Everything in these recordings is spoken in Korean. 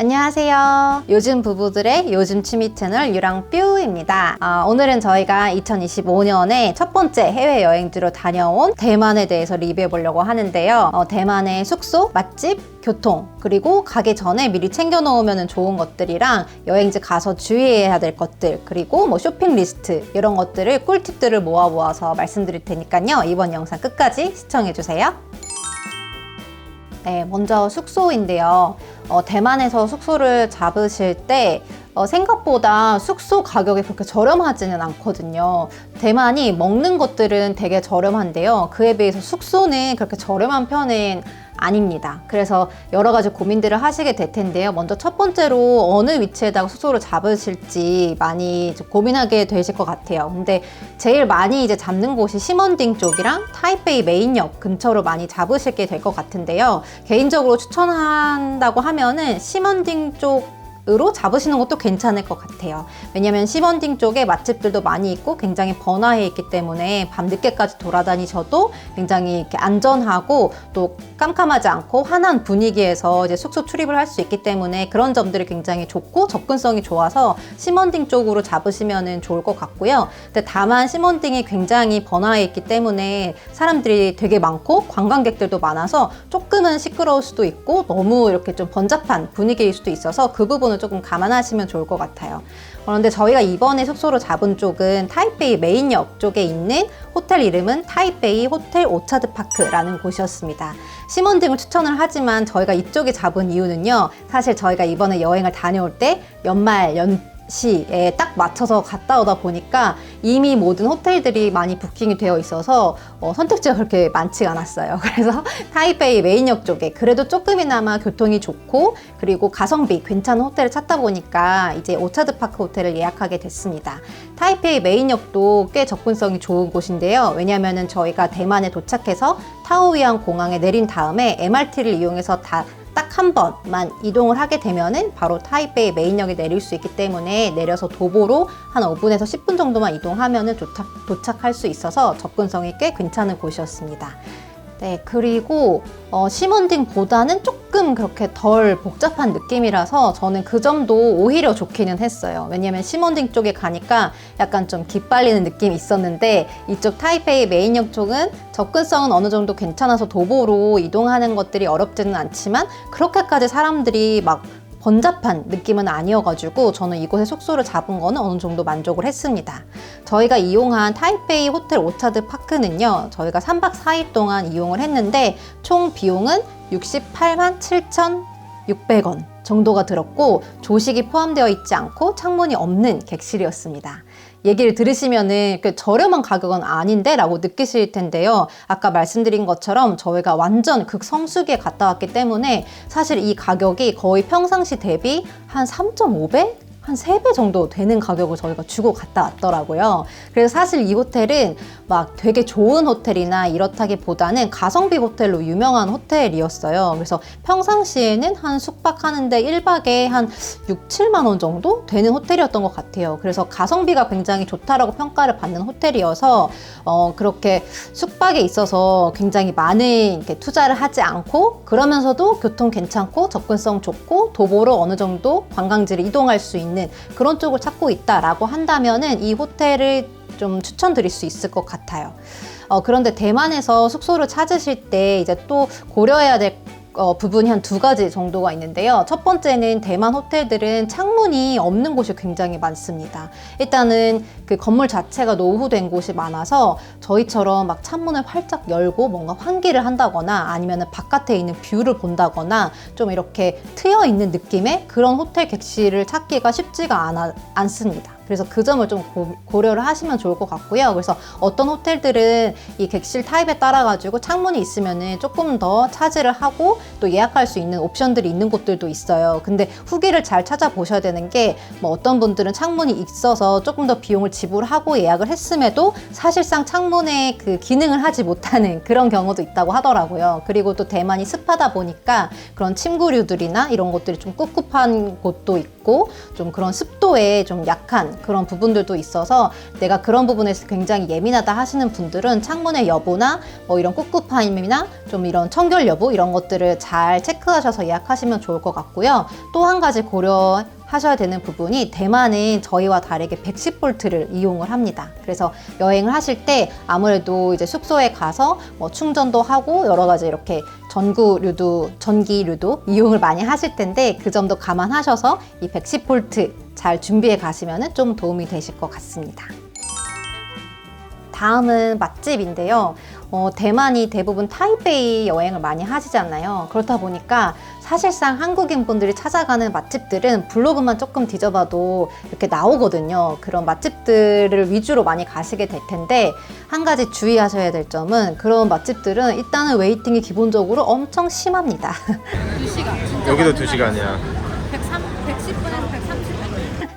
안녕하세요. 요즘 부부들의 요즘 취미 채널 유랑뷰입니다. 오늘은 저희가 2025년에 첫 번째 해외여행지로 다녀온 대만에 대해서 리뷰해 보려고 하는데요. 대만의 숙소, 맛집, 교통, 그리고 가기 전에 미리 챙겨 놓으면 좋은 것들이랑 여행지 가서 주의해야 될 것들, 그리고 뭐 쇼핑 리스트 이런 것들을 꿀팁들을 모아서 말씀드릴 테니까요. 이번 영상 끝까지 시청해 주세요. 네, 먼저 숙소인데요. 대만에서 숙소를 잡으실 때 생각보다 숙소 가격이 그렇게 저렴하지는 않거든요. 대만이 먹는 것들은 되게 저렴한데요. 그에 비해서 숙소는 그렇게 저렴한 편은 아닙니다. 그래서 여러 가지 고민들을 하시게 될 텐데요. 먼저 첫 번째로 어느 위치에다가 숙소를 잡으실지 많이 고민하게 되실 것 같아요. 근데 제일 많이 이제 잡는 곳이 시먼딩 쪽이랑 타이페이 메인역 근처로 많이 잡으시게 될 것 같은데요. 개인적으로 추천한다고 하면은 시먼딩 쪽으로 잡으시는 것도 괜찮을 것 같아요. 왜냐면 시먼딩 쪽에 맛집들도 많이 있고 굉장히 번화해 있기 때문에 밤늦게까지 돌아다니셔도 굉장히 이렇게 안전하고 또 깜깜하지 않고 환한 분위기에서 이제 숙소 출입을 할 수 있기 때문에 그런 점들이 굉장히 좋고 접근성이 좋아서 시먼딩 쪽으로 잡으시면 좋을 것 같고요. 근데 다만 시먼딩이 굉장히 번화해 있기 때문에 사람들이 되게 많고 관광객들도 많아서 조금은 시끄러울 수도 있고 너무 이렇게 좀 번잡한 분위기일 수도 있어서 그 부분을 조금 감안하시면 좋을 것 같아요. 그런데 저희가 이번에 숙소로 잡은 쪽은 타이페이 메인역 쪽에 있는 호텔 이름은 타이페이 호텔 오차드 파크라는 곳이었습니다. 시먼딩을 추천을 하지만 저희가 이쪽에 잡은 이유는요. 사실 저희가 이번에 여행을 다녀올 때 연시에 딱 맞춰서 갔다 오다 보니까 이미 모든 호텔들이 많이 부킹이 되어 있어서 선택지가 그렇게 많지가 않았어요. 그래서 타이페이 메인역 쪽에 그래도 조금이나마 교통이 좋고 그리고 가성비 괜찮은 호텔을 찾다 보니까 이제 오차드 파크 호텔을 예약하게 됐습니다. 타이페이 메인역도 꽤 접근성이 좋은 곳인데요. 왜냐면은 저희가 대만에 도착해서 타오위안 공항에 내린 다음에 MRT를 이용해서 딱 한 번만 이동을 하게 되면은 바로 타이페이 메인역에 내릴 수 있기 때문에 내려서 도보로 한 5분에서 10분 정도만 이동하면은 도착할 수 있어서 접근성이 꽤 괜찮은 곳이었습니다. 네, 그리고 시먼딩보다는 조금 그렇게 덜 복잡한 느낌이라서 저는 그 점도 오히려 좋기는 했어요. 왜냐면 시먼딩 쪽에 가니까 약간 좀 기빨리는 느낌이 있었는데 이쪽 타이페이 메인역 쪽은 접근성은 어느 정도 괜찮아서 도보로 이동하는 것들이 어렵지는 않지만 그렇게까지 사람들이 막 번잡한 느낌은 아니어가지고 저는 이곳에 숙소를 잡은 거는 어느 정도 만족을 했습니다. 저희가 이용한 타이페이 호텔 오차드 파크는요. 저희가 3박 4일 동안 이용을 했는데 총 비용은 68만 7,600원 정도가 들었고 조식이 포함되어 있지 않고 창문이 없는 객실이었습니다. 얘기를 들으시면은 저렴한 가격은 아닌데 라고 느끼실 텐데요. 아까 말씀드린 것처럼 저희가 완전 극성수기에 갔다 왔기 때문에 사실 이 가격이 거의 평상시 대비 한 3.5배? 한 3배 정도 되는 가격을 저희가 주고 갔다 왔더라고요. 그래서 사실 이 호텔은 막 되게 좋은 호텔이나 이렇다기보다는 가성비 호텔로 유명한 호텔이었어요. 그래서 평상시에는 한 숙박하는데 1박에 한 6, 7만 원 정도 되는 호텔이었던 것 같아요. 그래서 가성비가 굉장히 좋다라고 평가를 받는 호텔이어서 그렇게 숙박에 있어서 굉장히 많은 이렇게 투자를 하지 않고 그러면서도 교통 괜찮고 접근성 좋고 도보로 어느 정도 관광지를 이동할 수 있는 그런 쪽을 찾고 있다라고 한다면은 이 호텔을 좀 추천드릴 수 있을 것 같아요. 그런데 대만에서 숙소를 찾으실 때 이제 또 고려해야 될 부분이 한 2가지 정도가 있는데요. 첫 번째는 대만 호텔들은 창문이 없는 곳이 굉장히 많습니다. 일단은 그 건물 자체가 노후된 곳이 많아서 저희처럼 막 창문을 활짝 열고 뭔가 환기를 한다거나 아니면 바깥에 있는 뷰를 본다거나 좀 이렇게 트여 있는 느낌의 그런 호텔 객실을 찾기가 쉽지가 않습니다. 그래서 그 점을 좀 고려를 하시면 좋을 것 같고요. 그래서 어떤 호텔들은 이 객실 타입에 따라 가지고 창문이 있으면은 조금 더 차지를 하고 또 예약할 수 있는 옵션들이 있는 곳들도 있어요. 근데 후기를 잘 찾아보셔야 되는 게 뭐 어떤 분들은 창문이 있어서 조금 더 비용을 지불하고 예약을 했음에도 사실상 창문에 그 기능을 하지 못하는 그런 경우도 있다고 하더라고요. 그리고 또 대만이 습하다 보니까 그런 침구류들이나 이런 것들이 좀 꿉꿉한 곳도 있고 춥고 좀 그런 습도에 좀 약한 그런 부분들도 있어서 내가 그런 부분에서 굉장히 예민하다 하시는 분들은 창문의 여부나 뭐 이런 꿉꿉함이나 좀 이런 청결 여부 이런 것들을 잘 체크하셔서 예약하시면 좋을 것 같고요. 또 한 가지 고려하셔야 되는 부분이 대만은 저희와 다르게 110V를 이용을 합니다. 그래서 여행을 하실 때 아무래도 이제 숙소에 가서 뭐 충전도 하고 여러 가지 이렇게 전기류도 이용을 많이 하실 텐데 그 점도 감안하셔서 이 110V 잘 준비해 가시면 좀 도움이 되실 것 같습니다. 다음은 맛집인데요. 대만이 대부분 타이베이 여행을 많이 하시잖아요. 그렇다 보니까 사실상 한국인 분들이 찾아가는 맛집들은 블로그만 조금 뒤져봐도 이렇게 나오거든요. 그런 맛집들을 위주로 많이 가시게 될 텐데 한 가지 주의하셔야 될 점은 그런 맛집들은 일단은 웨이팅이 기본적으로 엄청 심합니다. 2시간. 여기도 2시간이야. 110분에서 130분.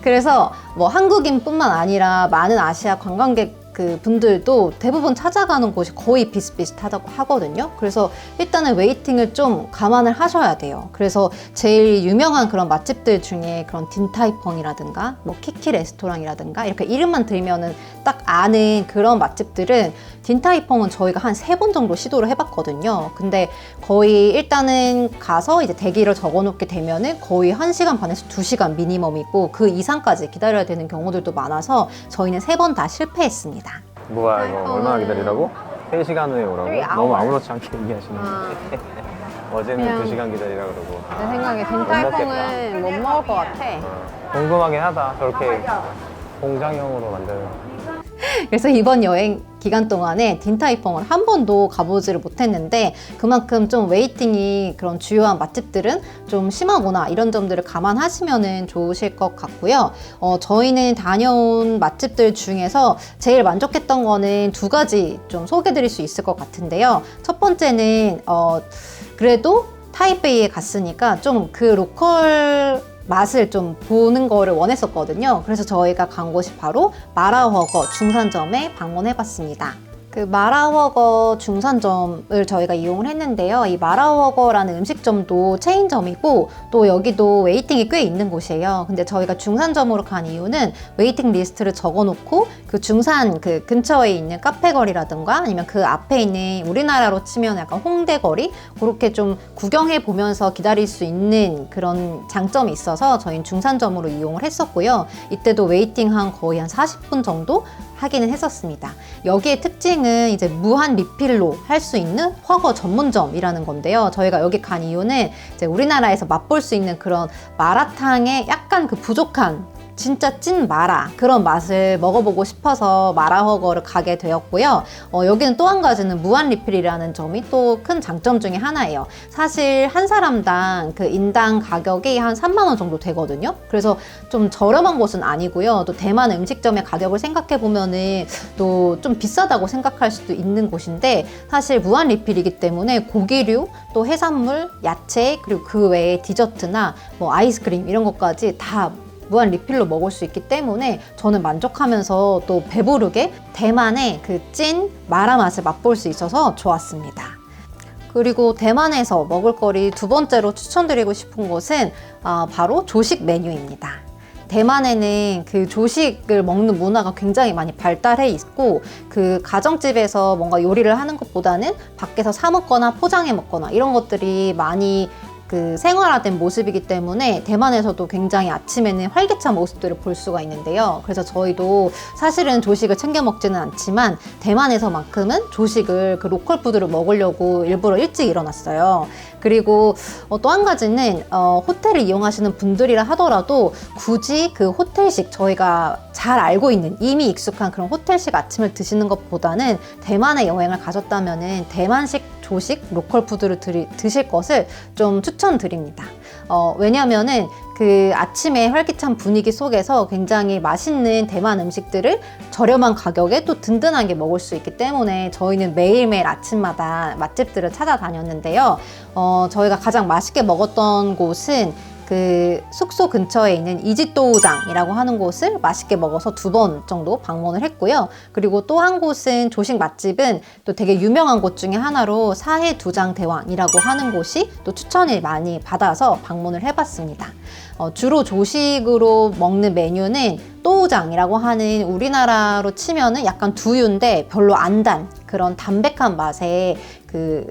그래서 뭐 한국인뿐만 아니라 많은 아시아 관광객 그 분들도 대부분 찾아가는 곳이 거의 비슷비슷하다고 하거든요. 그래서 일단은 웨이팅을 좀 감안을 하셔야 돼요. 그래서 제일 유명한 그런 맛집들 중에 그런 딘타이펑이라든가 뭐 키키 레스토랑이라든가 이렇게 이름만 들면은 딱 아는 그런 맛집들은 딘타이펑은 저희가 한 3번 정도 시도를 해봤거든요. 근데 거의 일단은 가서 이제 대기를 적어놓게 되면은 거의 1시간 반에서 2시간 미니멈이고 그 이상까지 기다려야 되는 경우들도 많아서 저희는 3번 다 실패했습니다. 뭐야 이거 얼마나 기다리라고? 3시간 후에 오라고? 너무 아무렇지 않게 얘기하시는데 어제는 그냥 2시간 기다리라 그러고 내 생각에 먹겠다. 딘타이펑은 못 먹을 것 같아. 궁금하긴 하다 저렇게 공장형으로 만드는 그래서 이번 여행 기간 동안에 딘타이펑을 한 번도 가보지를 못했는데 그만큼 좀 웨이팅이 그런 주요한 맛집들은 좀 심하구나 이런 점들을 감안하시면 좋으실 것 같고요. 저희는 다녀온 맛집들 중에서 제일 만족했던 거는 2가지 좀 소개드릴 수 있을 것 같은데요. 첫 번째는 그래도 타이베이에 갔으니까 좀 그 로컬 맛을 좀 보는 거를 원했었거든요. 그래서 저희가 간 곳이 바로 마라워거 중산점에 방문해봤습니다. 그 마라워거 중산점을 저희가 이용을 했는데요. 이 마라워거라는 음식점도 체인점이고 또 여기도 웨이팅이 꽤 있는 곳이에요. 근데 저희가 중산점으로 간 이유는 웨이팅 리스트를 적어놓고 그 중산 그 근처에 있는 카페 거리라든가 아니면 그 앞에 있는 우리나라로 치면 약간 홍대 거리 그렇게 좀 구경해 보면서 기다릴 수 있는 그런 장점이 있어서 저희는 중산점으로 이용을 했었고요. 이때도 웨이팅 한 거의 한 40분 정도 하기는 했었습니다. 여기의 특징은 이제 무한 리필로 할 수 있는 훠궈 전문점이라는 건데요. 저희가 여기 간 이유는 이제 우리나라에서 맛볼 수 있는 그런 마라탕의 약간 그 부족한 진짜 찐 마라 그런 맛을 먹어보고 싶어서 마라워거를 가게 되었고요. 여기는 또 한 가지는 무한 리필이라는 점이 또 큰 장점 중에 하나예요. 사실 한 사람당 그 인당 가격이 한 3만 원 정도 되거든요. 그래서 좀 저렴한 곳은 아니고요. 또 대만 음식점의 가격을 생각해 보면은 또 좀 비싸다고 생각할 수도 있는 곳인데 사실 무한 리필이기 때문에 고기류 또 해산물, 야채 그리고 그 외에 디저트나 뭐 아이스크림 이런 것까지 다 무한 리필로 먹을 수 있기 때문에 저는 만족하면서 또 배부르게 대만의 그 찐 마라 맛을 맛볼 수 있어서 좋았습니다. 그리고 대만에서 먹을거리 2번째로 추천드리고 싶은 곳은 바로 조식 메뉴입니다. 대만에는 그 조식을 먹는 문화가 굉장히 많이 발달해 있고 그 가정집에서 뭔가 요리를 하는 것보다는 밖에서 사 먹거나 포장해 먹거나 이런 것들이 많이 그 생활화된 모습이기 때문에 대만에서도 굉장히 아침에는 활기찬 모습들을 볼 수가 있는데요. 그래서 저희도 사실은 조식을 챙겨 먹지는 않지만 대만에서만큼은 조식을 그 로컬 푸드를 먹으려고 일부러 일찍 일어났어요. 그리고 또 한 가지는 호텔을 이용하시는 분들이라 하더라도 굳이 그 호텔식 저희가 잘 알고 있는 이미 익숙한 그런 호텔식 아침을 드시는 것보다는 대만에 여행을 가셨다면은 대만식 조식 로컬 푸드를 드실 것을 좀 추천드립니다. 왜냐면은 그 아침에 활기찬 분위기 속에서 굉장히 맛있는 대만 음식들을 저렴한 가격에 또 든든하게 먹을 수 있기 때문에 저희는 매일매일 아침마다 맛집들을 찾아다녔는데요. 저희가 가장 맛있게 먹었던 곳은 그 그 숙소 근처에 있는 이지또우장이라고 하는 곳을 맛있게 먹어서 2번 정도 방문을 했고요. 그리고 또 한 곳은 조식 맛집은 또 되게 유명한 곳 중에 하나로 사해두장대왕이라고 하는 곳이 또 추천을 많이 받아서 방문을 해봤습니다. 주로 조식으로 먹는 메뉴는 또우장이라고 하는 우리나라로 치면은 약간 두유인데 별로 안 단 그런 담백한 맛의 그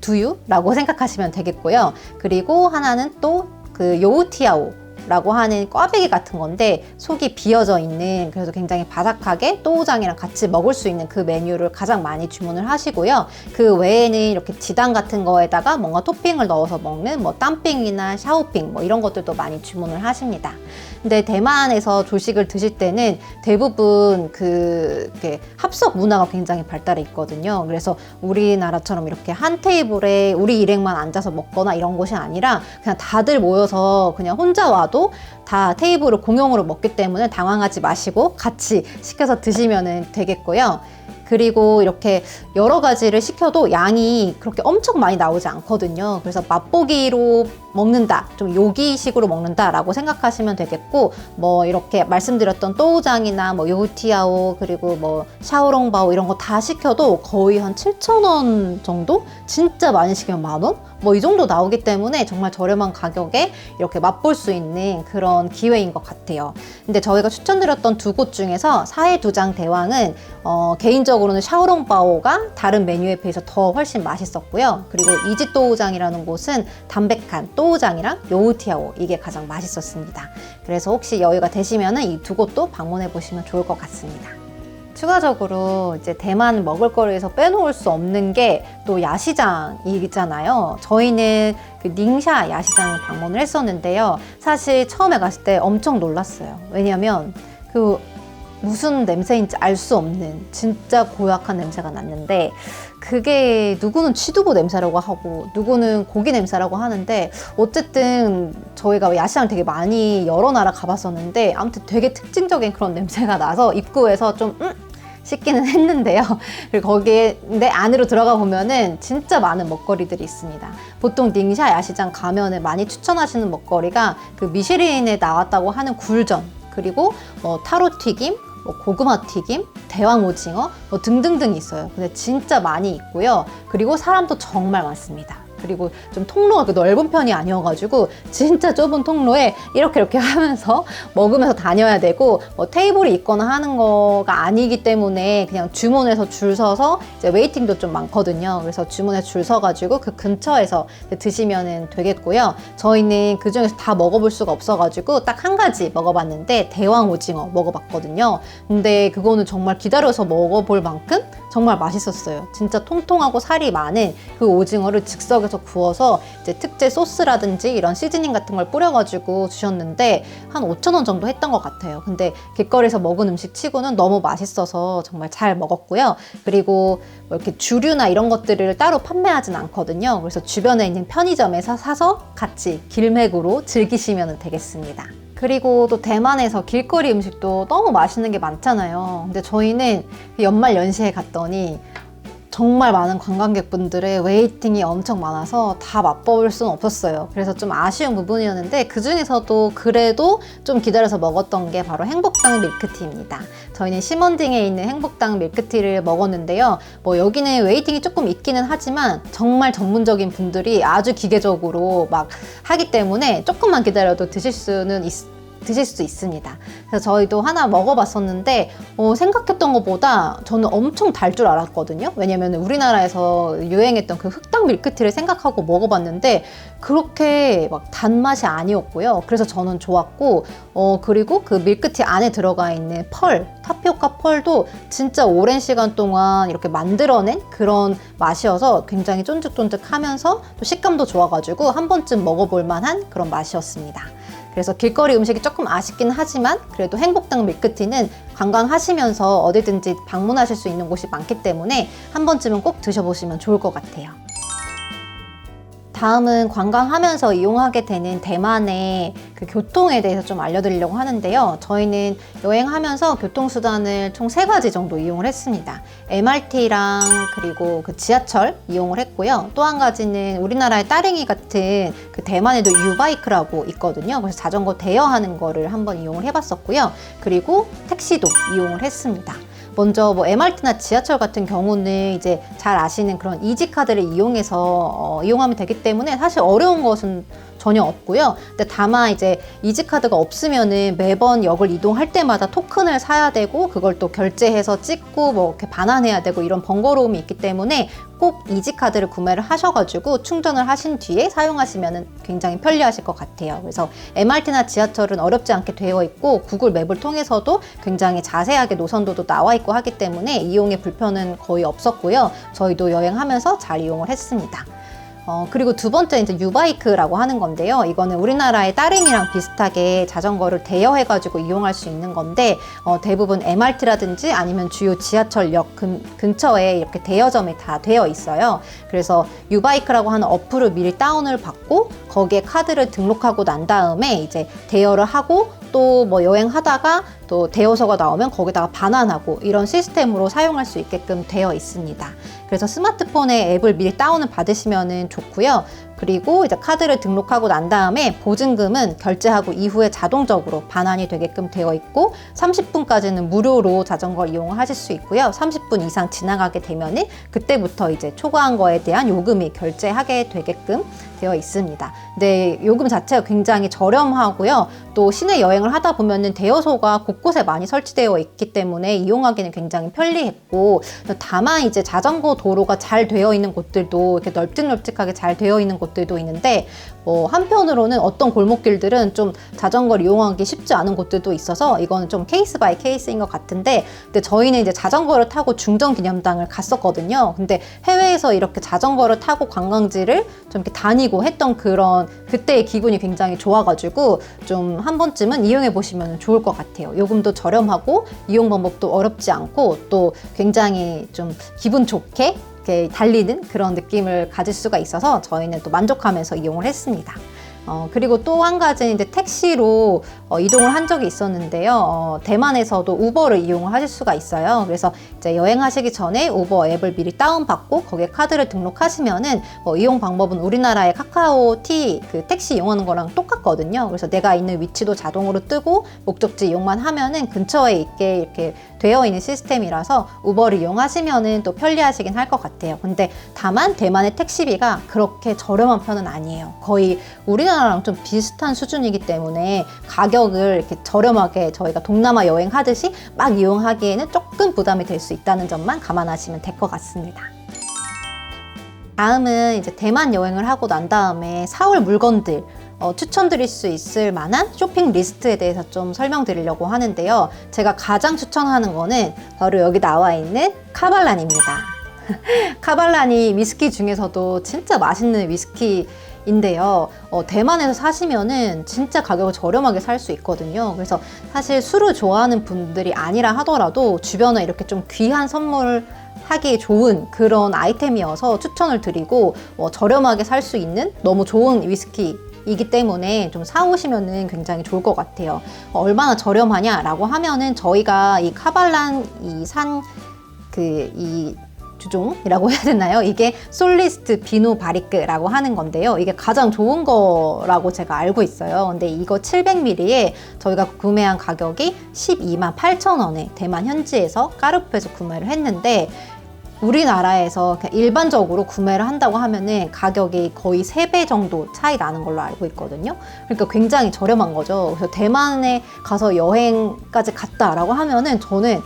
두유라고 생각하시면 되겠고요. 그리고 하나는 또 그 요우티아오 라고 하는 꽈배기 같은 건데 속이 비어져 있는, 그래서 굉장히 바삭하게 또우장이랑 같이 먹을 수 있는 그 메뉴를 가장 많이 주문을 하시고요. 그 외에는 이렇게 지단 같은 거에다가 뭔가 토핑을 넣어서 먹는 뭐 땀빙이나 샤오핑 뭐 이런 것들도 많이 주문을 하십니다. 근데 대만에서 조식을 드실 때는 대부분 이렇게 합석 문화가 굉장히 발달해 있거든요. 그래서 우리나라처럼 이렇게 한 테이블에 우리 일행만 앉아서 먹거나 이런 곳이 아니라 그냥 다들 모여서 그냥 혼자 와도 다 테이블을 공용으로 먹기 때문에 당황하지 마시고 같이 시켜서 드시면 되겠고요. 그리고 이렇게 여러 가지를 시켜도 양이 그렇게 엄청 많이 나오지 않거든요. 그래서 맛보기로 먹는다, 좀 요기식으로 먹는다 라고 생각하시면 되겠고, 뭐 이렇게 말씀드렸던 또우장이나 뭐 요티아오 그리고 뭐 샤오롱바오 이런 거 다 시켜도 거의 한 7,000원 정도? 진짜 많이 시키면 10,000원? 뭐 이 정도 나오기 때문에 정말 저렴한 가격에 이렇게 맛볼 수 있는 그런 기회인 것 같아요. 근데 저희가 추천드렸던 2곳 중에서 사해두장대왕은 개인적으로는 샤오롱바오가 다른 메뉴에 비해서 더 훨씬 맛있었고요. 그리고 이지또우장이라는 곳은 담백한 또우장이랑 요우티아오 이게 가장 맛있었습니다. 그래서 혹시 여유가 되시면은 이 2곳도 방문해 보시면 좋을 것 같습니다. 추가적으로 이제 대만 먹을거리에서 빼놓을 수 없는 게 또 야시장이잖아요. 저희는 그 닝샤 야시장을 방문을 했었는데요. 사실 처음에 갔을 때 엄청 놀랐어요. 왜냐면 그 무슨 냄새인지 알 수 없는 진짜 고약한 냄새가 났는데, 그게 누구는 취두부 냄새라고 하고 누구는 고기 냄새라고 하는데, 어쨌든 저희가 야시장을 되게 많이 여러 나라 가봤었는데 아무튼 되게 특징적인 그런 냄새가 나서 입구에서 좀 싶기는 했는데요. 그리고 거기에 내 안으로 들어가 보면은 진짜 많은 먹거리들이 있습니다. 보통 닝샤 야시장 가면은 많이 추천하시는 먹거리가 그 미쉐린에 나왔다고 하는 굴전, 그리고 뭐 타로 튀김, 뭐 고구마 튀김, 대왕 오징어 뭐 등등등 있어요. 근데 진짜 많이 있고요. 그리고 사람도 정말 많습니다. 그리고 좀 통로가 넓은 편이 아니어가지고 진짜 좁은 통로에 이렇게 하면서 먹으면서 다녀야 되고, 뭐 테이블이 있거나 하는 거가 아니기 때문에 그냥 주문해서 줄 서서 이제 웨이팅도 좀 많거든요. 그래서 주문해서 줄 서가지고 그 근처에서 드시면 되겠고요. 저희는 그 중에서 다 먹어볼 수가 없어가지고 딱 한 가지 먹어봤는데 대왕 오징어 먹어봤거든요. 근데 그거는 정말 기다려서 먹어볼 만큼 정말 맛있었어요. 진짜 통통하고 살이 많은 그 오징어를 즉석에서 구워서 이제 특제 소스라든지 이런 시즈닝 같은 걸 뿌려가지고 주셨는데 한 5,000원 정도 했던 것 같아요. 근데 길거리에서 먹은 음식 치고는 너무 맛있어서 정말 잘 먹었고요. 그리고 뭐 이렇게 주류나 이런 것들을 따로 판매하진 않거든요. 그래서 주변에 있는 편의점에서 사서 같이 길맥으로 즐기시면 되겠습니다. 그리고 또 대만에서 길거리 음식도 너무 맛있는 게 많잖아요. 근데 저희는 연말 연시에 갔더니 정말 많은 관광객분들의 웨이팅이 엄청 많아서 다 맛볼 수는 없었어요. 그래서 좀 아쉬운 부분이었는데, 그 중에서도 그래도 좀 기다려서 먹었던 게 바로 행복당 밀크티입니다. 저희는 시먼딩에 있는 행복당 밀크티를 먹었는데요. 뭐 여기는 웨이팅이 조금 있기는 하지만 정말 전문적인 분들이 아주 기계적으로 막 하기 때문에 조금만 기다려도 드실 수 있습니다. 그래서 저희도 하나 먹어봤었는데 생각했던 것보다 저는 엄청 달 줄 알았거든요. 왜냐면 우리나라에서 유행했던 그 흑당 밀크티를 생각하고 먹어봤는데 그렇게 막 단맛이 아니었고요. 그래서 저는 좋았고, 그리고 그 밀크티 안에 들어가 있는 타피오카 펄도 진짜 오랜 시간 동안 이렇게 만들어낸 그런 맛이어서 굉장히 쫀득쫀득하면서 또 식감도 좋아가지고 한 번쯤 먹어볼 만한 그런 맛이었습니다. 그래서 길거리 음식이 조금 아쉽긴 하지만 그래도 행복당 밀크티는 관광하시면서 어디든지 방문하실 수 있는 곳이 많기 때문에 한 번쯤은 꼭 드셔보시면 좋을 것 같아요. 다음은 관광하면서 이용하게 되는 대만의 그 교통에 대해서 좀 알려드리려고 하는데요. 저희는 여행하면서 교통수단을 총 3가지 정도 이용을 했습니다. MRT랑 그리고 그 지하철 이용을 했고요. 또 한 가지는 우리나라의 따릉이 같은 그 대만에도 유바이크라고 있거든요. 그래서 자전거 대여하는 거를 한번 이용을 해봤었고요. 그리고 택시도 이용을 했습니다. 먼저 뭐 MRT나 지하철 같은 경우는 이제 잘 아시는 그런 이지카드를 이용해서 이용하면 되기 때문에 사실 어려운 것은 전혀 없고요. 근데 다만 이제 이지카드가 없으면은 매번 역을 이동할 때마다 토큰을 사야 되고 그걸 또 결제해서 찍고 뭐 이렇게 반환해야 되고 이런 번거로움이 있기 때문에 꼭 이지카드를 구매를 하셔가지고 충전을 하신 뒤에 사용하시면은 굉장히 편리하실 것 같아요. 그래서 MRT나 지하철은 어렵지 않게 되어 있고 구글 맵을 통해서도 굉장히 자세하게 노선도도 나와 있고 하기 때문에 이용에 불편은 거의 없었고요. 저희도 여행하면서 잘 이용을 했습니다. 그리고 두 번째 이제 유바이크라고 하는 건데요. 이거는 우리나라의 따릉이랑 비슷하게 자전거를 대여해가지고 이용할 수 있는 건데 대부분 MRT라든지 아니면 주요 지하철역 근처에 이렇게 대여점이 다 되어 있어요. 그래서 유바이크라고 하는 어플을 미리 다운을 받고 거기에 카드를 등록하고 난 다음에 이제 대여를 하고 또 뭐 여행하다가 또 대여서가 나오면 거기다가 반환하고 이런 시스템으로 사용할 수 있게끔 되어 있습니다. 그래서 스마트폰에 앱을 미리 다운을 받으시면 좋고요. 그리고 이제 카드를 등록하고 난 다음에 보증금은 결제하고 이후에 자동적으로 반환이 되게끔 되어 있고 30분까지는 무료로 자전거 이용을 하실 수 있고요. 30분 이상 지나가게 되면은 그때부터 이제 초과한 거에 대한 요금이 결제하게 되게끔 되어 있습니다. 근데 요금 자체가 굉장히 저렴하고요. 또 시내 여행을 하다 보면은 대여소가 곳곳에 많이 설치되어 있기 때문에 이용하기는 굉장히 편리했고 다만 이제 자전거 도로가 잘 되어 있는 곳들도 이렇게 널찍널찍하게 잘 되어 있는 곳들도 있는데 한편으로는 어떤 골목길들은 좀 자전거를 이용하기 쉽지 않은 곳들도 있어서 이거는 좀 케이스 바이 케이스인 것 같은데 근데 저희는 이제 자전거를 타고 중정기념당을 갔었거든요. 근데 해외에서 이렇게 자전거를 타고 관광지를 좀 이렇게 다니고 했던 그런 그때의 기분이 굉장히 좋아가지고 좀 한 번쯤은 이용해 보시면 좋을 것 같아요. 요금도 저렴하고 이용 방법도 어렵지 않고 또 굉장히 좀 기분 좋게 이렇게 달리는 그런 느낌을 가질 수가 있어서 저희는 또 만족하면서 이용을 했습니다. 그리고 또 한 가지는 이제 택시로 이동을 한 적이 있었는데요. 대만에서도 우버를 이용을 하실 수가 있어요. 그래서 이제 여행하시기 전에 우버 앱을 미리 다운받고 거기에 카드를 등록하시면은 이용 방법은 우리나라의 카카오티 그 택시 이용하는 거랑 똑같거든요. 그래서 내가 있는 위치도 자동으로 뜨고 목적지 이용만 하면은 근처에 있게 이렇게 되어 있는 시스템이라서 우버를 이용하시면은 또 편리하시긴 할 것 같아요. 근데 다만 대만의 택시비가 그렇게 저렴한 편은 아니에요. 거의 우리나라랑 좀 비슷한 수준이기 때문에 가격을 이렇게 저렴하게 저희가 동남아 여행하듯이 막 이용하기에는 조금 부담이 될 수 있다는 점만 감안하시면 될 것 같습니다. 다음은 이제 대만 여행을 하고 난 다음에 사올 물건들 추천드릴 수 있을 만한 쇼핑 리스트에 대해서 좀 설명드리려고 하는데요. 제가 가장 추천하는 거는 바로 여기 나와 있는 카발란입니다. 카발란이 위스키 중에서도 진짜 맛있는 위스키인데요. 대만에서 사시면은 진짜 가격을 저렴하게 살 수 있거든요. 그래서 사실 술을 좋아하는 분들이 아니라 하더라도 주변에 이렇게 좀 귀한 선물 하기 좋은 그런 아이템이어서 추천을 드리고 저렴하게 살 수 있는 너무 좋은 위스키이기 때문에 좀 사오시면은 굉장히 좋을 것 같아요. 얼마나 저렴하냐라고 하면은 저희가 이 카발란 이 주종이라고 해야 되나요? 이게 솔리스트 비노 바리크라고 하는 건데요. 이게 가장 좋은 거라고 제가 알고 있어요. 근데 이거 700ml에 저희가 구매한 가격이 128,000원에 대만 현지에서 까르푸에서 구매를 했는데 우리나라에서 그냥 일반적으로 구매를 한다고 하면은 가격이 거의 3배 정도 차이 나는 걸로 알고 있거든요. 그러니까 굉장히 저렴한 거죠. 그래서 대만에 가서 여행까지 갔다라고 하면은 저는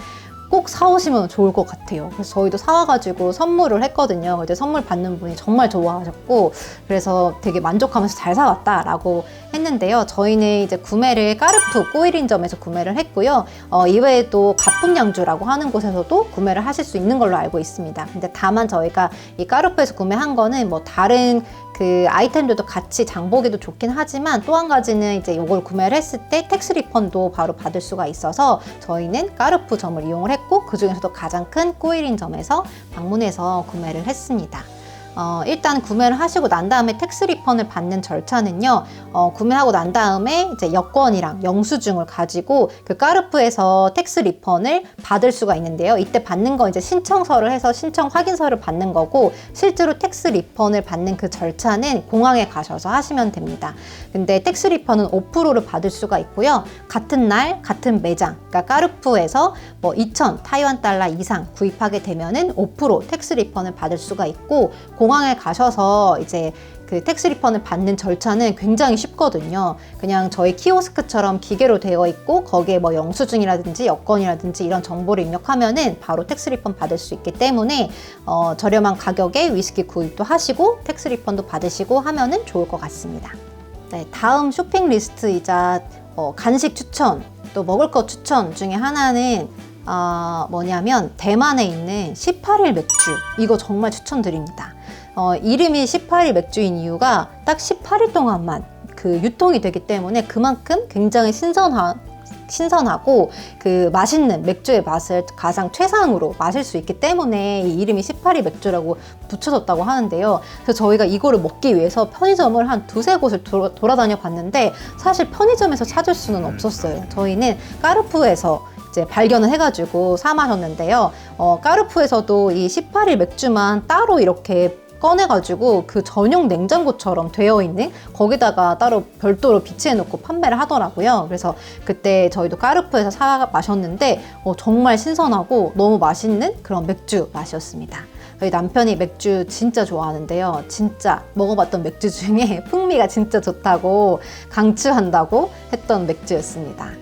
꼭 사오시면 좋을 것 같아요. 그래서 저희도 사와가지고 선물을 했거든요. 근데 선물 받는 분이 정말 좋아하셨고 그래서 되게 만족하면서 잘 사왔다라고 했는데요. 저희는 이제 구매를 까르푸 꼬이린점에서 구매를 했고요. 이외에도 가풍양주라고 하는 곳에서도 구매를 하실 수 있는 걸로 알고 있습니다. 근데 다만 저희가 이 까르푸에서 구매한 거는 다른 그 아이템들도 같이 장보기도 좋긴 하지만 또 한 가지는 이제 이걸 구매를 했을 때 텍스 리펀도 바로 받을 수가 있어서 저희는 까르푸 점을 이용을 했고 그 중에서도 가장 큰 꼬이린점에서 방문해서 구매를 했습니다. 일단 구매를 하시고 난 다음에 텍스 리펀을 받는 절차는요, 구매하고 난 다음에 이제 여권이랑 영수증을 가지고 그 까르푸에서 텍스 리펀을 받을 수가 있는데요. 이때 받는 거 이제 신청서를 해서 신청 확인서를 받는 거고, 실제로 텍스 리펀을 받는 그 절차는 공항에 가셔서 하시면 됩니다. 근데 텍스 리펀은 5%를 받을 수가 있고요. 같은 날, 같은 매장, 그러니까 까르푸에서 뭐 2,000 타이완 달러 이상 구입하게 되면은 5% 텍스 리펀을 받을 수가 있고, 공항에 가셔서 이제 그 텍스 리펀을 받는 절차는 굉장히 쉽거든요. 그냥 저희 키오스크처럼 기계로 되어 있고, 거기에 뭐 영수증이라든지 여권이라든지 이런 정보를 입력하면은 바로 텍스 리펀 받을 수 있기 때문에 저렴한 가격에 위스키 구입도 하시고 텍스 리펀도 받으시고 하면은 좋을 것 같습니다. 네, 다음 쇼핑 리스트이자 간식 추천, 또 먹을 것 추천 중에 하나는 뭐냐면 대만에 있는 18일 맥주, 이거 정말 추천드립니다. 이름이 18일 맥주인 이유가 딱 18일 동안만 그 유통이 되기 때문에 그만큼 굉장히 신선하고 그 맛있는 맥주의 맛을 가장 최상으로 마실 수 있기 때문에 이 이름이 18일 맥주라고 붙여졌다고 하는데요. 그래서 저희가 이거를 먹기 위해서 편의점을 한 두세 곳을 돌아다녀 봤는데 사실 편의점에서 찾을 수는 없었어요. 저희는 까르푸에서 이제 발견을 해가지고 사 마셨는데요. 까르푸에서도 이 18일 맥주만 따로 이렇게 꺼내가지고 그 전용 냉장고처럼 되어 있는, 거기다가 따로 별도로 비치해 놓고 판매를 하더라고요. 그래서 그때 저희도 까르푸에서 사 마셨는데 정말 신선하고 너무 맛있는 그런 맥주 맛이었습니다. 저희 남편이 맥주 진짜 좋아하는데요. 진짜 먹어봤던 맥주 중에 풍미가 진짜 좋다고 강추한다고 했던 맥주였습니다.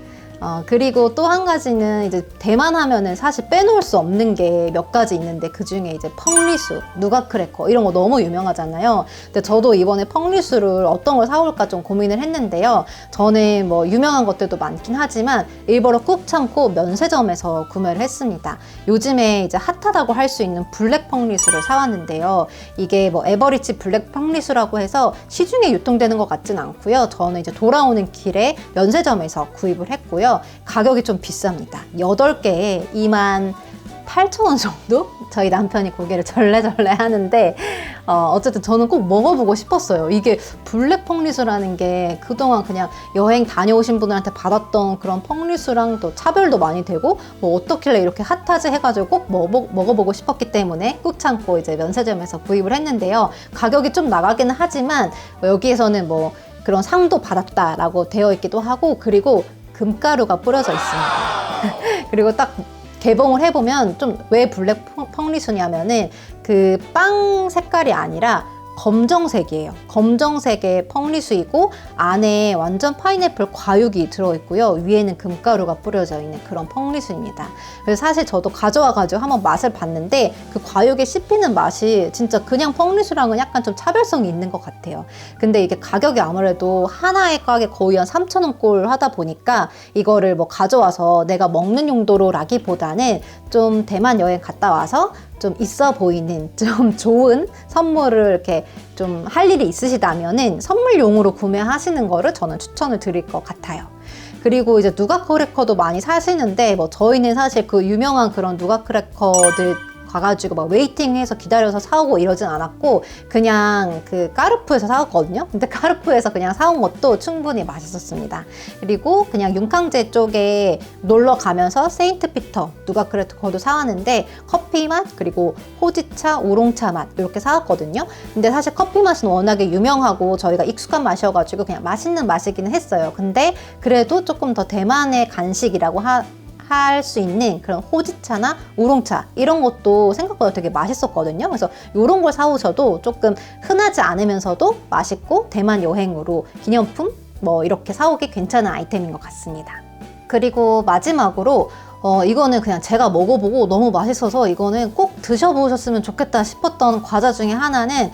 그리고 또 한 가지는 이제 대만 하면은 사실 빼놓을 수 없는 게 몇 가지 있는데, 그 중에 이제 펑리수, 누각 크래커 이런 거 너무 유명하잖아요. 근데 저도 이번에 펑리수를 어떤 걸 사올까 좀 고민을 했는데요. 저는 뭐 유명한 것들도 많긴 하지만 일부러 꾹 참고 면세점에서 구매를 했습니다. 요즘에 이제 핫하다고 할 수 있는 블랙 펑리수를 사왔는데요. 이게 뭐 에버리지 블랙 펑리수라고 해서 시중에 유통되는 것 같진 않고요. 저는 이제 돌아오는 길에 면세점에서 구입을 했고요. 가격이 좀 비쌉니다. 8개에 28,000원 정도? 저희 남편이 고개를 절레절레 하는데 어쨌든 저는 꼭 먹어보고 싶었어요. 이게 블랙 펑리수라는 게 그동안 그냥 여행 다녀오신 분들한테 받았던 그런 펑리수랑 또 차별도 많이 되고, 뭐 어떻길래 이렇게 핫하지 해가지고 꼭 먹어보고 싶었기 때문에 꾹 참고 이제 면세점에서 구입을 했는데요. 가격이 좀 나가기는 하지만 여기에서는 뭐 그런 상도 받았다라고 되어 있기도 하고, 그리고 금가루가 뿌려져 있습니다. 그리고 딱 개봉을 해보면 좀 왜 블랙 펑리수냐면은 그 빵 색깔이 아니라 검정색이에요. 검정색의 펑리수이고 안에 완전 파인애플 과육이 들어있고요. 위에는 금가루가 뿌려져 있는 그런 펑리수입니다. 그래서 사실 저도 가져와가지고 한번 맛을 봤는데 그 과육에 씹히는 맛이 진짜 그냥 펑리수랑은 약간 좀 차별성이 있는 것 같아요. 근데 이게 가격이 아무래도 하나의 가게 거의 한 3,000원 꼴 하다 보니까 이거를 뭐 가져와서 내가 먹는 용도로 라기보다는 좀 대만 여행 갔다 와서 좀 있어 보이는 좀 좋은 선물을 이렇게 좀 할 일이 있으시다면은 선물용으로 구매하시는 거를 저는 추천을 드릴 것 같아요. 그리고 이제 누각 크래커도 많이 사시는데 뭐 저희는 사실 그 유명한 그런 누각 크래커들 가가지고 막 웨이팅해서 기다려서 사오고 이러진 않았고, 그냥 그 까르푸에서 사왔거든요. 근데 까르푸에서 그냥 사온 것도 충분히 맛있었습니다. 그리고 그냥 융캉제 쪽에 놀러 가면서 세인트 피터 누각 크래커도 사왔는데 커피 맛 그리고 호지차, 우롱차 맛 이렇게 사왔거든요. 근데 사실 커피 맛은 워낙에 유명하고 저희가 익숙한 맛이어가지고 그냥 맛있는 맛이기는 했어요. 근데 그래도 조금 더 대만의 간식이라고 할 수 있는 그런 호지차나 우롱차 이런 것도 생각보다 되게 맛있었거든요. 그래서 이런 걸 사오셔도 조금 흔하지 않으면서도 맛있고 대만 여행으로 기념품 뭐 이렇게 사오기 괜찮은 아이템인 것 같습니다. 그리고 마지막으로 이거는 그냥 제가 먹어보고 너무 맛있어서 이거는 꼭 드셔보셨으면 좋겠다 싶었던 과자 중에 하나는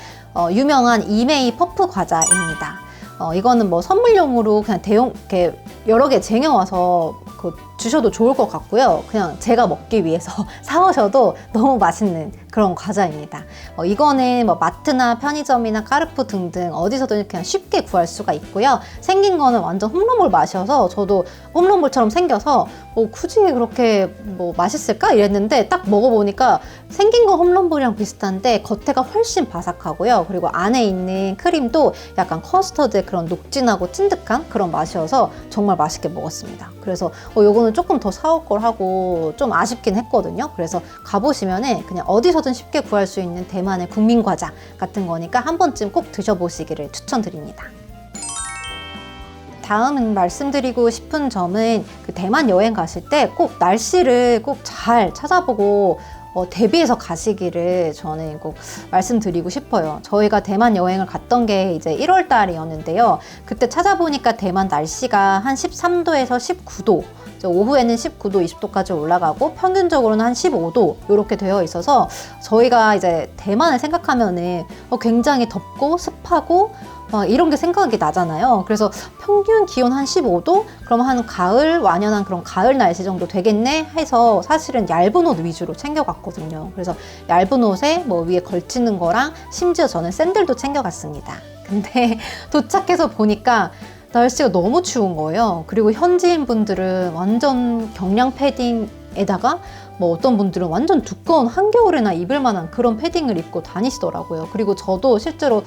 유명한 이메이 퍼프 과자입니다. 이거는 뭐 선물용으로 그냥 이렇게 여러 개 쟁여와서 그 주셔도 좋을 것 같고요. 그냥 제가 먹기 위해서 사오셔도 너무 맛있는 그런 과자입니다. 이거는 뭐 마트나 편의점이나 까르푸 등등 어디서든 그냥 쉽게 구할 수가 있고요. 생긴 거는 완전 홈런볼 맛이어서 저도 홈런볼처럼 생겨서 굳이 그렇게 뭐 맛있을까 이랬는데 딱 먹어보니까 생긴 건 홈런볼이랑 비슷한데 겉에가 훨씬 바삭하고요. 그리고 안에 있는 크림도 약간 커스터드의 그런 녹진하고 찐득한 그런 맛이어서 정말 맛있게 먹었습니다. 그래서 요거는 조금 더 사올 걸 하고 좀 아쉽긴 했거든요. 그래서 가보시면은 그냥 어디서든 쉽게 구할 수 있는 대만의 국민 과자 같은 거니까 한 번쯤 꼭 드셔보시기를 추천드립니다. 다음 말씀드리고 싶은 점은 그 대만 여행 가실 때 꼭 날씨를 꼭 잘 찾아보고 대비해서 가시기를 저는 꼭 말씀드리고 싶어요. 저희가 대만 여행을 갔던 게 이제 1월 달이었는데요. 그때 찾아보니까 대만 날씨가 한 13도에서 19도, 오후에는 19도, 20도까지 올라가고 평균적으로는 한 15도 이렇게 되어 있어서 저희가 이제 대만을 생각하면은 굉장히 덥고 습하고 이런 게 생각이 나잖아요. 그래서 평균 기온 한 15도? 그러면 한 가을, 완연한 그런 가을 날씨 정도 되겠네 해서 사실은 얇은 옷 위주로 챙겨갔거든요. 그래서 얇은 옷에 뭐 위에 걸치는 거랑 심지어 저는 샌들도 챙겨갔습니다. 근데 도착해서 보니까 날씨가 너무 추운 거예요. 그리고 현지인 분들은 완전 경량 패딩에다가 뭐 어떤 분들은 완전 두꺼운 한겨울에나 입을 만한 그런 패딩을 입고 다니시더라고요. 그리고 저도 실제로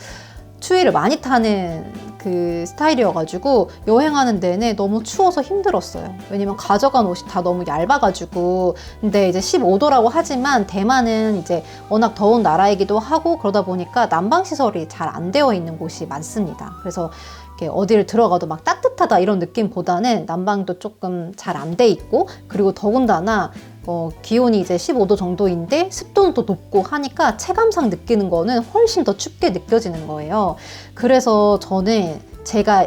추위를 많이 타는 그 스타일이어가지고 여행하는 내내 너무 추워서 힘들었어요. 왜냐면 가져간 옷이 다 너무 얇아가지고. 근데 이제 15도라고 하지만 대만은 이제 워낙 더운 나라이기도 하고 그러다 보니까 난방시설이 잘 안 되어 있는 곳이 많습니다. 그래서 이렇게 어디를 들어가도 막 따뜻하다 이런 느낌보다는 난방도 조금 잘 안 돼 있고, 그리고 더군다나 기온이 이제 15도 정도인데 습도는 또 높고 하니까 체감상 느끼는 거는 훨씬 더 춥게 느껴지는 거예요. 그래서 저는 제가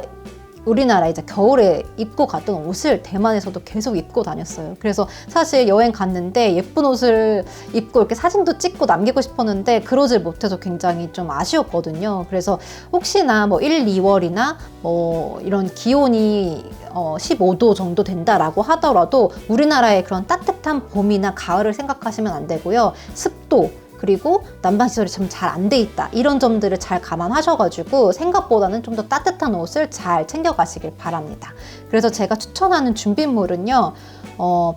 우리나라 이제 겨울에 입고 갔던 옷을 대만에서도 계속 입고 다녔어요. 그래서 사실 여행 갔는데 예쁜 옷을 입고 이렇게 사진도 찍고 남기고 싶었는데 그러질 못해서 굉장히 좀 아쉬웠거든요. 그래서 혹시나 뭐 1, 2월이나 뭐 이런 기온이 15도 정도 된다라고 하더라도 우리나라의 그런 따뜻한 봄이나 가을을 생각하시면 안 되고요. 습도, 그리고 난방시설이 좀 잘 안 돼 있다, 이런 점들을 잘 감안하셔가지고 생각보다는 좀 더 따뜻한 옷을 잘 챙겨가시길 바랍니다. 그래서 제가 추천하는 준비물은요,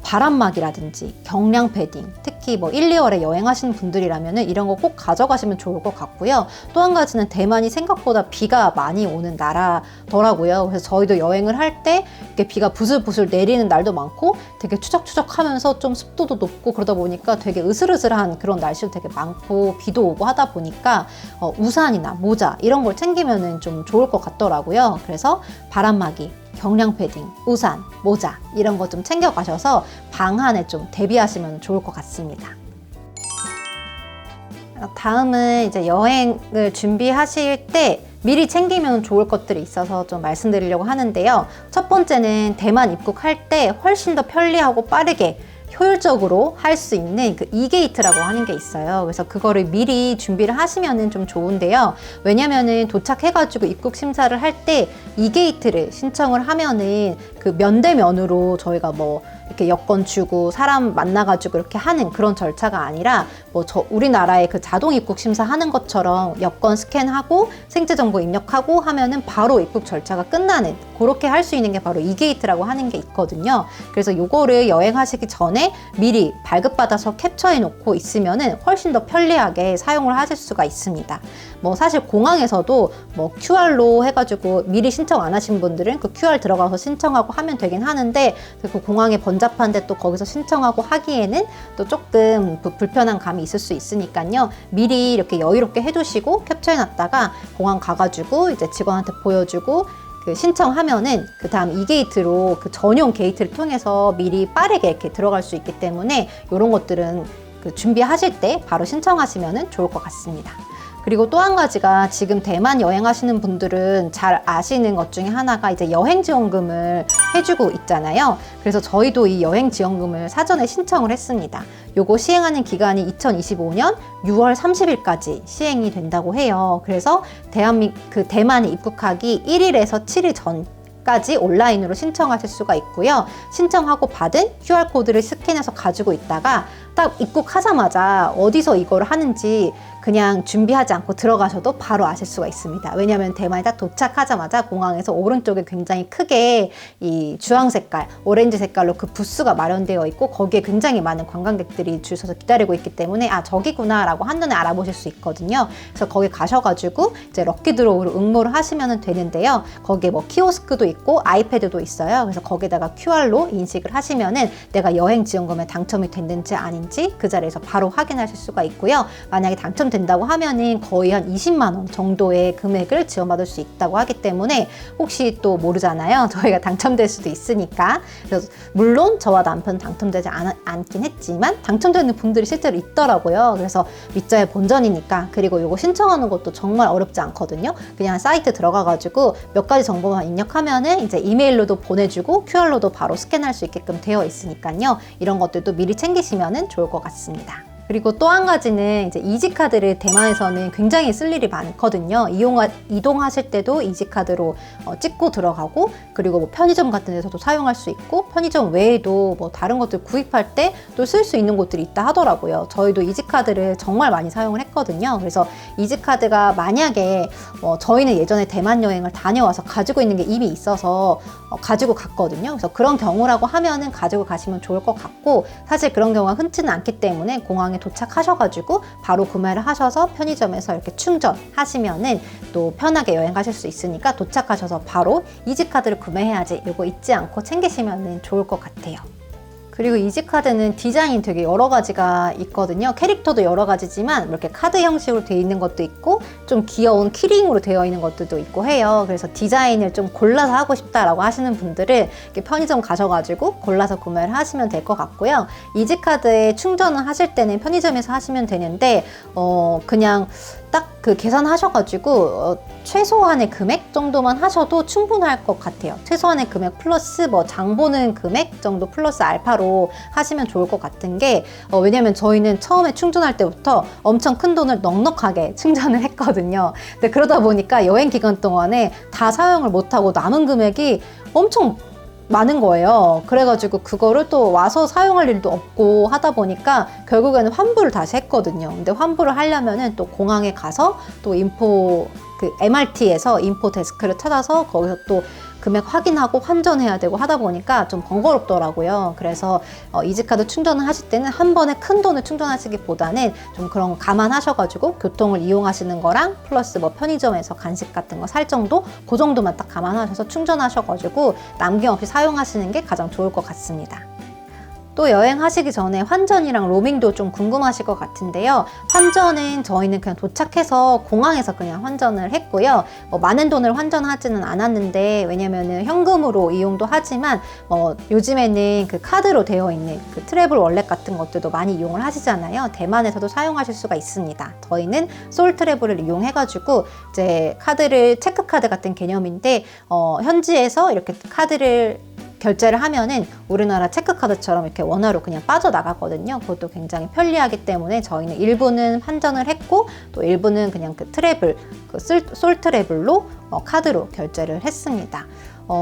바람막이라든지 경량 패딩, 특히 뭐 1, 2월에 여행하시는 분들이라면 이런 거 꼭 가져가시면 좋을 것 같고요. 또 한 가지는 대만이 생각보다 비가 많이 오는 나라더라고요. 그래서 저희도 여행을 할 때 이렇게 비가 부슬부슬 내리는 날도 많고 되게 추적추적하면서 좀 습도도 높고 그러다 보니까 되게 으슬으슬한 그런 날씨도 되게 많고 비도 오고 하다 보니까 우산이나 모자 이런 걸 챙기면 좀 좋을 것 같더라고요. 그래서 바람막이, 경량 패딩, 우산, 모자 이런 거 좀 챙겨가셔서 방한에 좀 대비하시면 좋을 것 같습니다. 다음은 이제 여행을 준비하실 때 미리 챙기면 좋을 것들이 있어서 좀 말씀드리려고 하는데요. 첫 번째는 대만 입국할 때 훨씬 더 편리하고 빠르게 효율적으로 할 수 있는 그 E-게이트라고 하는 게 있어요. 그래서 그거를 미리 준비를 하시면 좀 좋은데요. 왜냐면은 도착해가지고 입국 심사를 할 때 E-게이트를 신청을 하면은 그 면대면으로 저희가 뭐 이렇게 여권 주고 사람 만나가지고 이렇게 하는 그런 절차가 아니라 뭐 우리나라의 그 자동 입국 심사 하는 것처럼 여권 스캔하고 생체정보 입력하고 하면은 바로 입국 절차가 끝나는, 그렇게 할 수 있는 게 바로 E-게이트라고 하는 게 있거든요. 그래서 요거를 여행하시기 전에 미리 발급받아서 캡처해 놓고 있으면은 훨씬 더 편리하게 사용을 하실 수가 있습니다. 뭐 사실 공항에서도 뭐 QR로 해가지고 미리 신청 안 하신 분들은 그 QR 들어가서 신청하고 하면 되긴 하는데 그 공항에 번잡한데 또 거기서 신청하고 하기에는 또 조금 불편한 감이 있을 수 있으니까요. 미리 이렇게 여유롭게 해두시고 캡처해 놨다가 공항 가가지고 이제 직원한테 보여주고 그 신청하면은 그 다음 E-게이트로 그 전용 게이트를 통해서 미리 빠르게 이렇게 들어갈 수 있기 때문에 이런 것들은 그 준비하실 때 바로 신청하시면 좋을 것 같습니다. 그리고 또 한 가지가 지금 대만 여행하시는 분들은 잘 아시는 것 중에 하나가 이제 여행지원금을 해주고 있잖아요. 그래서 저희도 이 여행지원금을 사전에 신청을 했습니다. 요거 시행하는 기간이 2025년 6월 30일까지 시행이 된다고 해요. 그래서 대만에 입국하기 1일에서 7일 전 까지 온라인으로 신청하실 수가 있고요. 신청하고 받은 QR코드를 스캔해서 가지고 있다가 딱 입국하자마자 어디서 이걸 하는지 그냥 준비하지 않고 들어가셔도 바로 아실 수가 있습니다. 왜냐하면 대만에 딱 도착하자마자 공항에서 오른쪽에 굉장히 크게 이 주황 색깔, 오렌지 색깔로 그 부스가 마련되어 있고 거기에 굉장히 많은 관광객들이 줄 서서 기다리고 있기 때문에 아 저기구나 라고 한눈에 알아보실 수 있거든요. 그래서 거기 가셔가지고 이제 럭키드로우로 응모를 하시면 되는데요. 거기에 뭐 키오스크도 있고 아이패드도 있어요. 그래서 거기다가 QR로 인식을 하시면은 내가 여행 지원금에 당첨이 됐는지 아닌지 그 자리에서 바로 확인하실 수가 있고요. 만약에 당첨된다고 하면은 거의 한 20만 원 정도의 금액을 지원받을 수 있다고 하기 때문에 혹시 또 모르잖아요. 저희가 당첨될 수도 있으니까. 그래서 물론 저와 남편은 당첨되지 않긴 했지만 당첨되는 분들이 실제로 있더라고요. 그래서 믿자의 본전이니까. 그리고 이거 신청하는 것도 정말 어렵지 않거든요. 그냥 사이트 들어가가지고 몇 가지 정보만 입력하면은 이제 이메일로도 보내주고 QR로도 바로 스캔할 수 있게끔 되어 있으니까요. 이런 것들도 미리 챙기시면은 좋을 것 같습니다. 그리고 또 한 가지는 이제 이지카드를 대만에서는 굉장히 쓸 일이 많거든요. 이동하실 때도 이지카드로 찍고 들어가고 그리고 뭐 편의점 같은 데서도 사용할 수 있고 편의점 외에도 뭐 다른 것들 구입할 때 또 쓸 수 있는 곳들이 있다 하더라고요. 저희도 이지카드를 정말 많이 사용을 했거든요. 그래서 이지카드가 만약에 저희는 예전에 대만 여행을 다녀와서 가지고 있는 게 이미 있어서 가지고 갔거든요. 그래서 그런 경우라고 하면은 가지고 가시면 좋을 것 같고 사실 그런 경우가 흔치는 않기 때문에 공항에 도착하셔가지고 바로 구매를 하셔서 편의점에서 이렇게 충전하시면은 또 편하게 여행 가실 수 있으니까 도착하셔서 바로 이지카드를 구매해야지 이거 잊지 않고 챙기시면 좋을 것 같아요. 그리고 이지카드는 디자인 되게 여러 가지가 있거든요. 캐릭터도 여러 가지지만 이렇게 카드 형식으로 되어 있는 것도 있고 좀 귀여운 키링으로 되어 있는 것들도 있고 해요. 그래서 디자인을 좀 골라서 하고 싶다라고 하시는 분들은 이렇게 편의점 가셔가지고 골라서 구매를 하시면 될 것 같고요. 이지카드에 충전을 하실 때는 편의점에서 하시면 되는데 그냥 딱 그 계산하셔가지고 최소한의 금액 정도만 하셔도 충분할 것 같아요. 최소한의 금액 플러스 뭐 장 보는 금액 정도 플러스 알파로 하시면 좋을 것 같은 게 왜냐면 저희는 처음에 충전할 때부터 엄청 큰 돈을 넉넉하게 충전을 했거든요. 근데 그러다 보니까 여행 기간 동안에 다 사용을 못하고 남은 금액이 엄청 많은 거예요. 그래가지고 그거를 또 와서 사용할 일도 없고 하다 보니까 결국에는 환불을 다시 했거든요. 근데 환불을 하려면은 또 공항에 가서 또 MRT에서 인포 데스크를 찾아서 거기서 또 금액 확인하고 환전해야 되고 하다 보니까 좀 번거롭더라고요. 그래서 이지카드 충전을 하실 때는 한 번에 큰 돈을 충전하시기보다는 좀 그런 거 감안하셔가지고 교통을 이용하시는 거랑 플러스 뭐 편의점에서 간식 같은 거 살 정도 그 정도만 딱 감안하셔서 충전하셔가지고 남김없이 사용하시는 게 가장 좋을 것 같습니다. 또 여행하시기 전에 환전이랑 로밍도 좀 궁금하실 것 같은데요. 환전은 저희는 그냥 도착해서 공항에서 그냥 환전을 했고요. 많은 돈을 환전하지는 않았는데 왜냐면은 현금으로 이용도 하지만 요즘에는 그 카드로 되어 있는 그 트래블 월렛 같은 것들도 많이 이용을 하시잖아요. 대만에서도 사용하실 수가 있습니다. 저희는 솔 트래블을 이용해가지고 이제 카드를 체크카드 같은 개념인데 현지에서 이렇게 카드를 결제를 하면은 우리나라 체크카드처럼 이렇게 원화로 그냥 빠져나가거든요. 그것도 굉장히 편리하기 때문에 저희는 일부는 환전을 했고 또 일부는 그냥 그 트래블, 솔 트래블로 카드로 결제를 했습니다.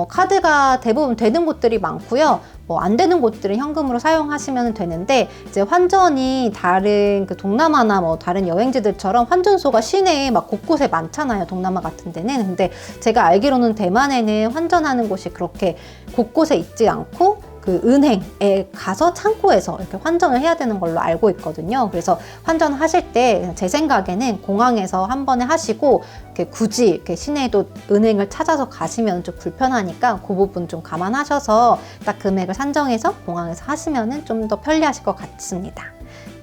카드가 대부분 되는 곳들이 많고요. 안 되는 곳들은 현금으로 사용하시면 되는데 이제 환전이 다른 그 동남아나 다른 여행지들처럼 환전소가 시내에 막 곳곳에 많잖아요. 동남아 같은 데는. 근데 제가 알기로는 대만에는 환전하는 곳이 그렇게 곳곳에 있지 않고 그 은행에 가서 창고에서 이렇게 환전을 해야 되는 걸로 알고 있거든요. 그래서 환전하실 때 제 생각에는 공항에서 한 번에 하시고 이렇게 굳이 이렇게 시내에도 은행을 찾아서 가시면 좀 불편하니까 그 부분 좀 감안하셔서 딱 금액을 산정해서 공항에서 하시면 좀 더 편리하실 것 같습니다.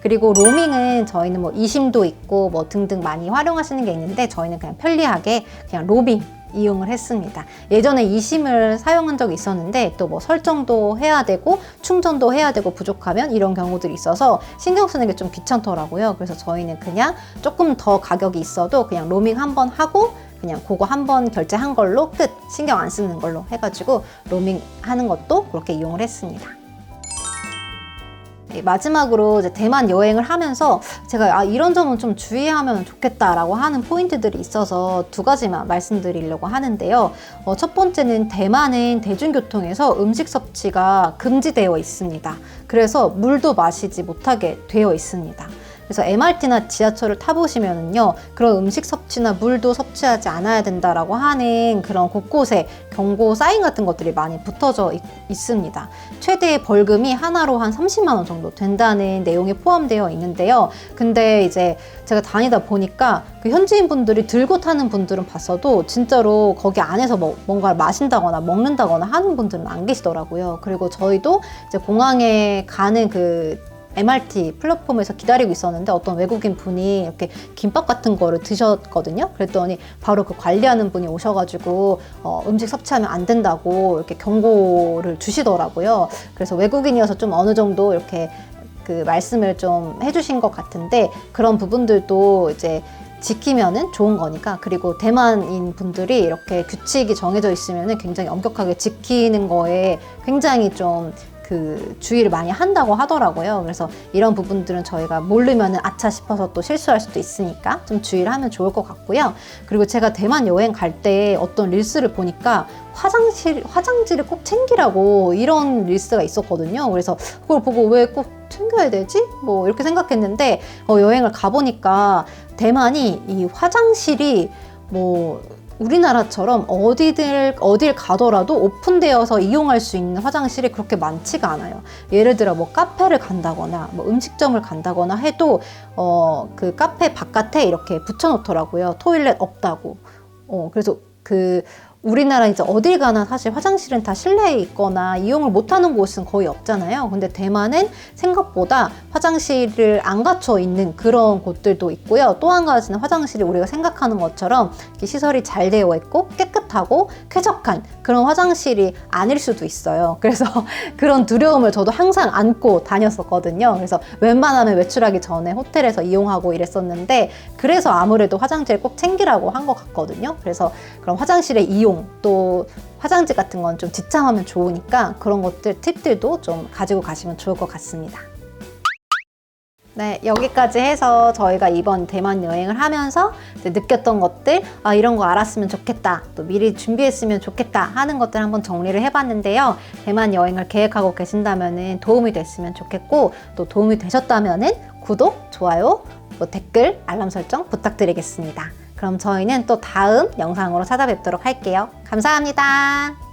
그리고 로밍은 저희는 이심도 있고 등등 많이 활용하시는 게 있는데 저희는 그냥 편리하게 그냥 로밍 이용을 했습니다. 예전에 이심을 사용한 적이 있었는데 또 설정도 해야 되고 충전도 해야 되고 부족하면 이런 경우들이 있어서 신경 쓰는 게 좀 귀찮더라고요. 그래서 저희는 그냥 조금 더 가격이 있어도 그냥 로밍 한번 하고 그냥 그거 한번 결제한 걸로 끝! 신경 안 쓰는 걸로 해가지고 로밍 하는 것도 그렇게 이용을 했습니다. 마지막으로 이제 대만 여행을 하면서 제가 이런 점은 좀 주의하면 좋겠다라고 하는 포인트들이 있어서 두 가지만 말씀드리려고 하는데요. 첫 번째는 대만은 대중교통에서 음식 섭취가 금지되어 있습니다. 그래서 물도 마시지 못하게 되어 있습니다. 그래서 MRT나 지하철을 타보시면은요, 그런 음식 섭취나 물도 섭취하지 않아야 된다라고 하는 그런 곳곳에 경고 사인 같은 것들이 많이 붙어져 있습니다. 최대 벌금이 하나로 한 30만 원 정도 된다는 내용이 포함되어 있는데요. 근데 이제 제가 다니다 보니까 그 현지인 분들이 들고 타는 분들은 봤어도 진짜로 거기 안에서 뭔가를 마신다거나 먹는다거나 하는 분들은 안 계시더라고요. 그리고 저희도 이제 공항에 가는 그 MRT 플랫폼에서 기다리고 있었는데 어떤 외국인 분이 이렇게 김밥 같은 거를 드셨거든요. 그랬더니 바로 그 관리하는 분이 오셔가지고 음식 섭취하면 안 된다고 이렇게 경고를 주시더라고요. 그래서 외국인이어서 좀 어느 정도 이렇게 그 말씀을 좀 해주신 것 같은데, 그런 부분들도 이제 지키면은 좋은 거니까. 그리고 대만인 분들이 이렇게 규칙이 정해져 있으면은 굉장히 엄격하게 지키는 거에 굉장히 좀 그 주의를 많이 한다고 하더라고요. 그래서 이런 부분들은 저희가 모르면은 아차 싶어서 또 실수할 수도 있으니까 좀 주의를 하면 좋을 것 같고요. 그리고 제가 대만 여행 갈 때 어떤 릴스를 보니까 화장지를 꼭 챙기라고 이런 릴스가 있었거든요. 그래서 그걸 보고 왜 꼭 챙겨야 되지? 뭐 이렇게 생각했는데 여행을 가보니까 대만이 이 화장실이 뭐 우리나라처럼 어딜 가더라도 오픈되어서 이용할 수 있는 화장실이 그렇게 많지가 않아요. 예를 들어 뭐 카페를 간다거나 뭐 음식점을 간다거나 해도 그 카페 바깥에 이렇게 붙여놓더라고요. 토일렛 없다고. 그래서 우리나라 이제 어딜 가나 사실 화장실은 다 실내에 있거나 이용을 못하는 곳은 거의 없잖아요. 근데 대만은 생각보다 화장실을 안 갖춰 있는 그런 곳들도 있고요. 또 한 가지는 화장실이 우리가 생각하는 것처럼 시설이 잘 되어 있고 깨끗하고 쾌적한 그런 화장실이 아닐 수도 있어요. 그래서 그런 두려움을 저도 항상 안고 다녔었거든요. 그래서 웬만하면 외출하기 전에 호텔에서 이용하고 이랬었는데, 그래서 아무래도 화장지를 꼭 챙기라고 한 것 같거든요. 그래서 그런 화장실의 이용, 또 화장지 같은 건 좀 지참하면 좋으니까 그런 것들 팁들도 좀 가지고 가시면 좋을 것 같습니다. 네, 여기까지 해서 저희가 이번 대만 여행을 하면서 이제 느꼈던 것들, 이런 거 알았으면 좋겠다, 또 미리 준비했으면 좋겠다 하는 것들 한번 정리를 해봤는데요. 대만 여행을 계획하고 계신다면 도움이 됐으면 좋겠고, 또 도움이 되셨다면 구독, 좋아요, 뭐 댓글, 알람 설정 부탁드리겠습니다. 그럼 저희는 또 다음 영상으로 찾아뵙도록 할게요. 감사합니다.